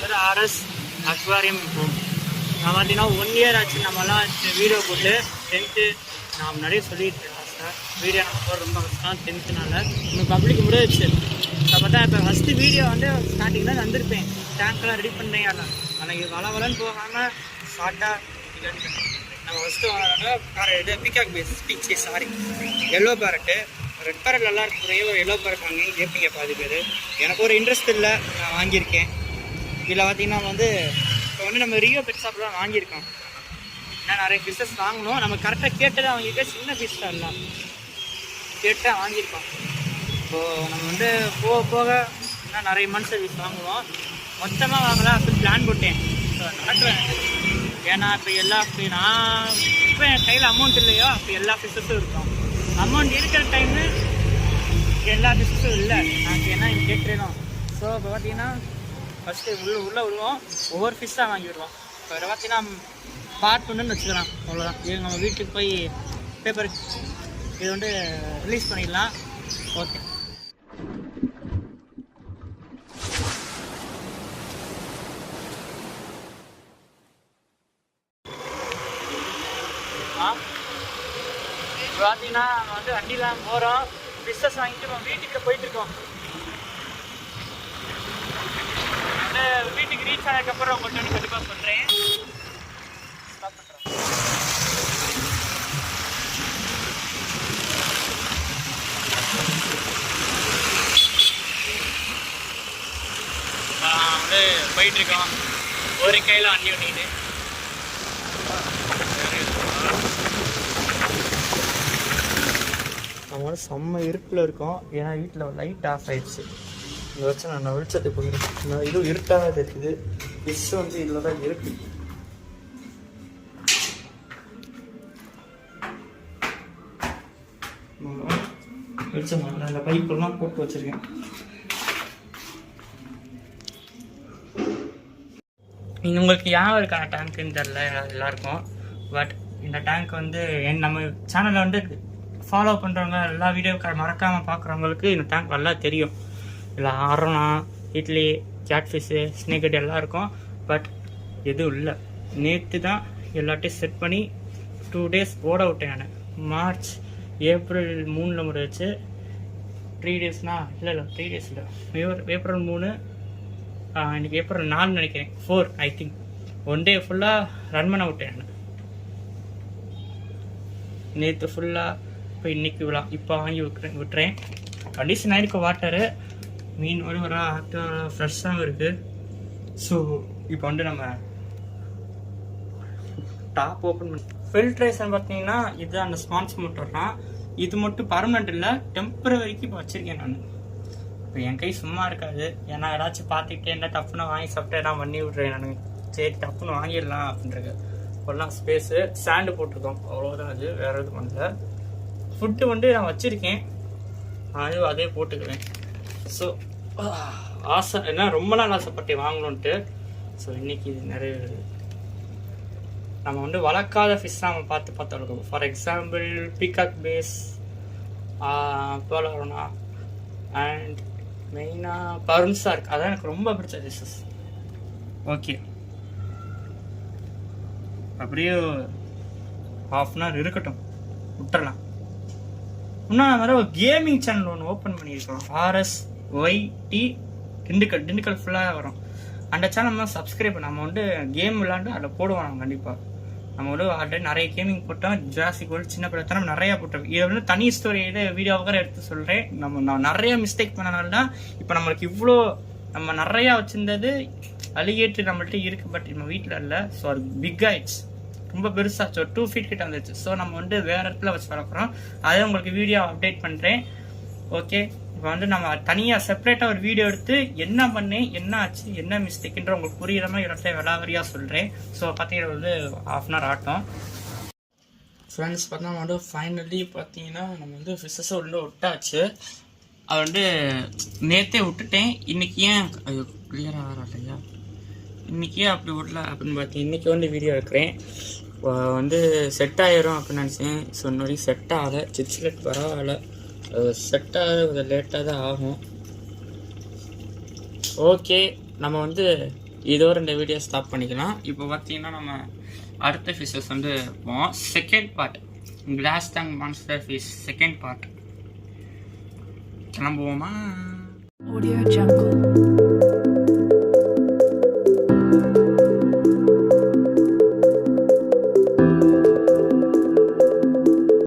பேர் RS aquarium home. நான் பார்த்தீங்கன்னா 1 இயர் ஆச்சு நம்மலாம் வீடியோ போட்டு. 10th நான் நிறைய சொல்லியிருக்கேன் சார், வீடியோ நம்ம போட ரொம்ப கஷ்டம் 10th இன்னும் பப்ளிக் முடிச்சு. ஸோ பார்த்தா இப்போ ஃபஸ்ட்டு வீடியோ வந்து ஸ்டார்டிங் தான் வந்திருப்பேன். டேங்க்லாம் ரெடி பண்ணுறேன். ஆனால் வளவலன்னு போகாமல் ஷார்ட்டாக நம்ம ஃபஸ்ட்டு வாங்கினாங்க இது peacock base sari yellow parrot. Red parrot நல்லா இருக்கு, ஒரு எல்லோ பேரட் வாங்கி கேட்பீங்க பாதி பேர். எனக்கு ஒரு இன்ட்ரெஸ்ட் இல்லை, நான் வாங்கியிருக்கேன். இதில் பார்த்தீங்கன்னா வந்து இப்போ வந்து நம்ம ரியோ பெட் ஷாப் தான் வாங்கியிருக்கோம். ஏன்னா நிறைய ஃபிஷ்ஷஸ் வாங்கணும், நம்ம கரெக்டாக கேட்டு தான் வாங்கியிருக்கோம். சின்ன ஃபிஷ் தான் எல்லாம் கேட்டு வாங்கியிருக்கோம். இப்போது நம்ம வந்து போக போக இன்னும் நிறைய மந்த்ஸ் ஃபிஷ் வாங்குவோம். மொத்தமாக வாங்கலாம் அப்படின்னு பிளான் போட்டேன். ஸோ நடக்கிறேன். ஏன்னா இப்போ எல்லா நான் இப்போ என் கையில் அமௌண்ட் இல்லையோ அப்போ எல்லா ஃபிஷ்ஷஸும் இருக்கும். அமௌண்ட் இருக்கிற டைமு எல்லா ஃபிஷ்ஷஸும் இல்லை. நாங்கள் என்ன கேட்டுருந்தோம். ஸோ இப்போ பார்த்தீங்கன்னா ஃபஸ்ட்டு உள்ளே விடுவோம், ஒவ்வொரு ஃபிஷ்ஷாக வாங்கி விடுவோம். இப்போ இதை பார்த்தீங்கன்னா பார்ட் ஒன்றுன்னு வச்சுக்கலாம், அவ்வளோதான். இது நம்ம வீட்டுக்கு போய் பேப்பர் இது வந்து ரிலீஸ் பண்ணிடலாம். ஓகே, பார்த்தீங்கன்னா நம்ம வந்து வண்டிலாம் போகிறோம், பிஸ்னஸ் வாங்கிட்டு நம்ம வீட்டுக்கு போயிட்டுருக்கோம். வந்து வீட்டுக்கு ரீச் ஆனதுக்கப்புறம் உங்கள்கிட்ட வந்து கண்டிப்பாக சொல்கிறேன். ஸ்டாப் பண்ணுறேன். வந்து போயிட்டுருக்கோம், ஒரு கையில் வண்டி ஓட்டிக்கிட்டு. நம்ம வந்து செம்ம இருட்டில் இருக்கோம். ஏன்னா வீட்டில் லைட் ஆஃப் ஆயிடுச்சு. இந்த வச்சு நான் வெளிச்சத்தை போயிடுறேன். இதுவும் இருட்டாக தெரியுது. ஃபிஷ் வந்து இதில் தான் இருக்கு. வெளிச்சம் அந்த பைப்பெல்லாம் போட்டு வச்சுருக்கேன். உங்களுக்கு யாரும் இருக்கான டேங்க்குன்னு தெரில எல்லாருக்கும். பட் இந்த டேங்க் வந்து நம்ம சேனலில் வந்து ஃபாலோ பண்ணுறவங்க எல்லா வீடியோ மறக்காமல் பார்க்குறவங்களுக்கு இந்த டேங்க் நல்லா தெரியும். இல்லை அரணா, இட்லி, கேட்ஃபிஷ்ஷு, ஸ்னேக்கட் எல்லாம் இருக்கும். பட் எதுவும் இல்லை. நேற்று தான் எல்லாத்தையும் செட் பண்ணி 2 days ஓட விட்டேன் நான். மார்ச் ஏப்ரல் 3 முடிச்சு 3 daysனா இல்லை 3 days இல்லை, ஏப்ரல் 3, இன்றைக்கி ஏப்ரல் 4 நினைக்கிறேன், 4 ஐ திங்க். 1 day ஃபுல்லாக ரன் பண்ண விட்டேன் நான். நேற்று ஃபுல்லாக இப்போ இன்றைக்கி விழா இப்போ வாங்கி விட்டுறேன். கண்டிஷன் ஆகிருக்கு வாட்டரு. மீன் வர ஃப்ரெஷ்ஷாகவும் இருக்குது. ஸோ இப்போ வந்து நம்ம டாப் ஓப்பன் பண்ணி ஃபில்ட்ரேஷன் பார்த்தீங்கன்னா இது அந்த ஸ்பான்ஸ் மோட்டர்னா இது மட்டும் பர்மனெண்ட் இல்லை, டெம்பரவரிக்கு இப்போ வச்சுருக்கேன் நான். இப்போ என் கை சும்மா இருக்காது. ஏன்னா ஏதாச்சும் பார்த்துக்கிட்டே என்ன டப்புன்னு வாங்கி சாப்பிட்டு நான் பண்ணி விட்றேன் நான். சரி டப்புன்னு வாங்கிடலாம் அப்படின்றது. இப்போல்லாம் ஸ்பேஸு சாண்டு போட்டிருக்கோம், அவ்வளோதான். அது வேறு எதுவும் பண்ணல. ஃபுட்டு வந்து நான் வச்சுருக்கேன், அதே போட்டுக்குவேன். ஸோ ஆசை என்ன ரொம்ப நாள் ஆசைப்பட்டேன் வாங்கணுன்ட்டு. ஸோ இன்றைக்கி இது நிறைய நம்ம வந்து வளர்க்காத ஃபிஷ் நம்ம பார்த்து வளர்க்கணும். ஃபார் எக்ஸாம்பிள் பீகாக் பேஸ், போலரோனா அண்ட் மெயினாக பருன்சார்க். அதான் எனக்கு ரொம்ப பிடிச்ச டிஷ்ஷஸ். ஓகே, அப்படியே ½ இருக்கட்டும், விட்டுறலாம். இன்னும் வேறு ஒரு கேமிங் சேனல் ஒன்று ஓப்பன் பண்ணியிருக்கோம், RSYT திண்டுக்கல் ஃபுல்லாக வரும். அந்த சேனல் சப்ஸ்கிரைப் நம்ம வந்து கேம் விளாண்டு அதில் போடுவோம். நம்ம கண்டிப்பாக நம்ம வந்து ஆல்ரெடி நிறைய கேமிங் போட்டோம். ஜுராசிக் வேர்ல்ட் சின்ன பிள்ளை நம்ம நிறையா போட்டோம். இதை வந்து தனி ஸ்டோரி இதை வீடியோவாக எடுத்து சொல்கிறேன். நான் நிறைய மிஸ்டேக் பண்ணனால தான் இப்போ நம்மளுக்கு இவ்வளோ நம்ம நிறையா வச்சுருந்தது அலிகேட்டர் நம்மள்ட்ட இருக்குது. பட் நம்ம வீட்டில் இல்லை. ஸோ அது பிக் ஆயிடுச்சு, ரொம்ப பெருசாச்சு, ஒரு 2 feet கிட்ட வந்துச்சு. ஸோ நம்ம வந்து வேறு இடத்துல வச்சு வளர்க்குறோம். அதை உங்களுக்கு வீடியோ அப்டேட் பண்ணுறேன். ஓகே, இப்போ வந்து நம்ம தனியாக செப்பரேட்டாக ஒரு வீடியோ எடுத்து என்ன பண்ணேன், என்ன ஆச்சு, என்ன மிஸ்டேக்குன்ற உங்களுக்கு புரியுற மாதிரி இடத்துல விளாவரியாக சொல்கிறேன். ஸோ பார்த்தீங்கன்னா வந்து ½ ஆட்டம். ஃப்ரெண்ட்ஸ் பார்த்தா வந்து ஃபைனலி பார்த்தீங்கன்னா நம்ம வந்து ஃபிஷ்ஷஸை உள்ள விட்டாச்சு. அது வந்து நேற்றே விட்டுட்டேன். இன்றைக்கி ஏன் அது கிளியராக வர இல்லையா, இன்றைக்கி ஏன் அப்படி விடல அப்படின்னு பார்த்தீங்க. இன்றைக்கி வந்து வீடியோ எடுக்கிறேன். வந்து செட் ஆகிரும் அப்படின்னு நினச்சேன். ஸோ இன்னொரு செட் ஆகலை. சிப்ஸ்லெட் பரவாயில்ல, செட் ஆக கொஞ்சம் லேட்டாக தான் ஆகும். ஓகே, நம்ம வந்து இதோட இந்த வீடியோ ஸ்டாப் பண்ணிக்கலாம். இப்போ பார்த்தீங்கன்னா நம்ம அடுத்த ஃபிஷஸ் வந்து போவோம். Second part glass tank monster fish second part கிளம்புவோமா? Audio Jungle.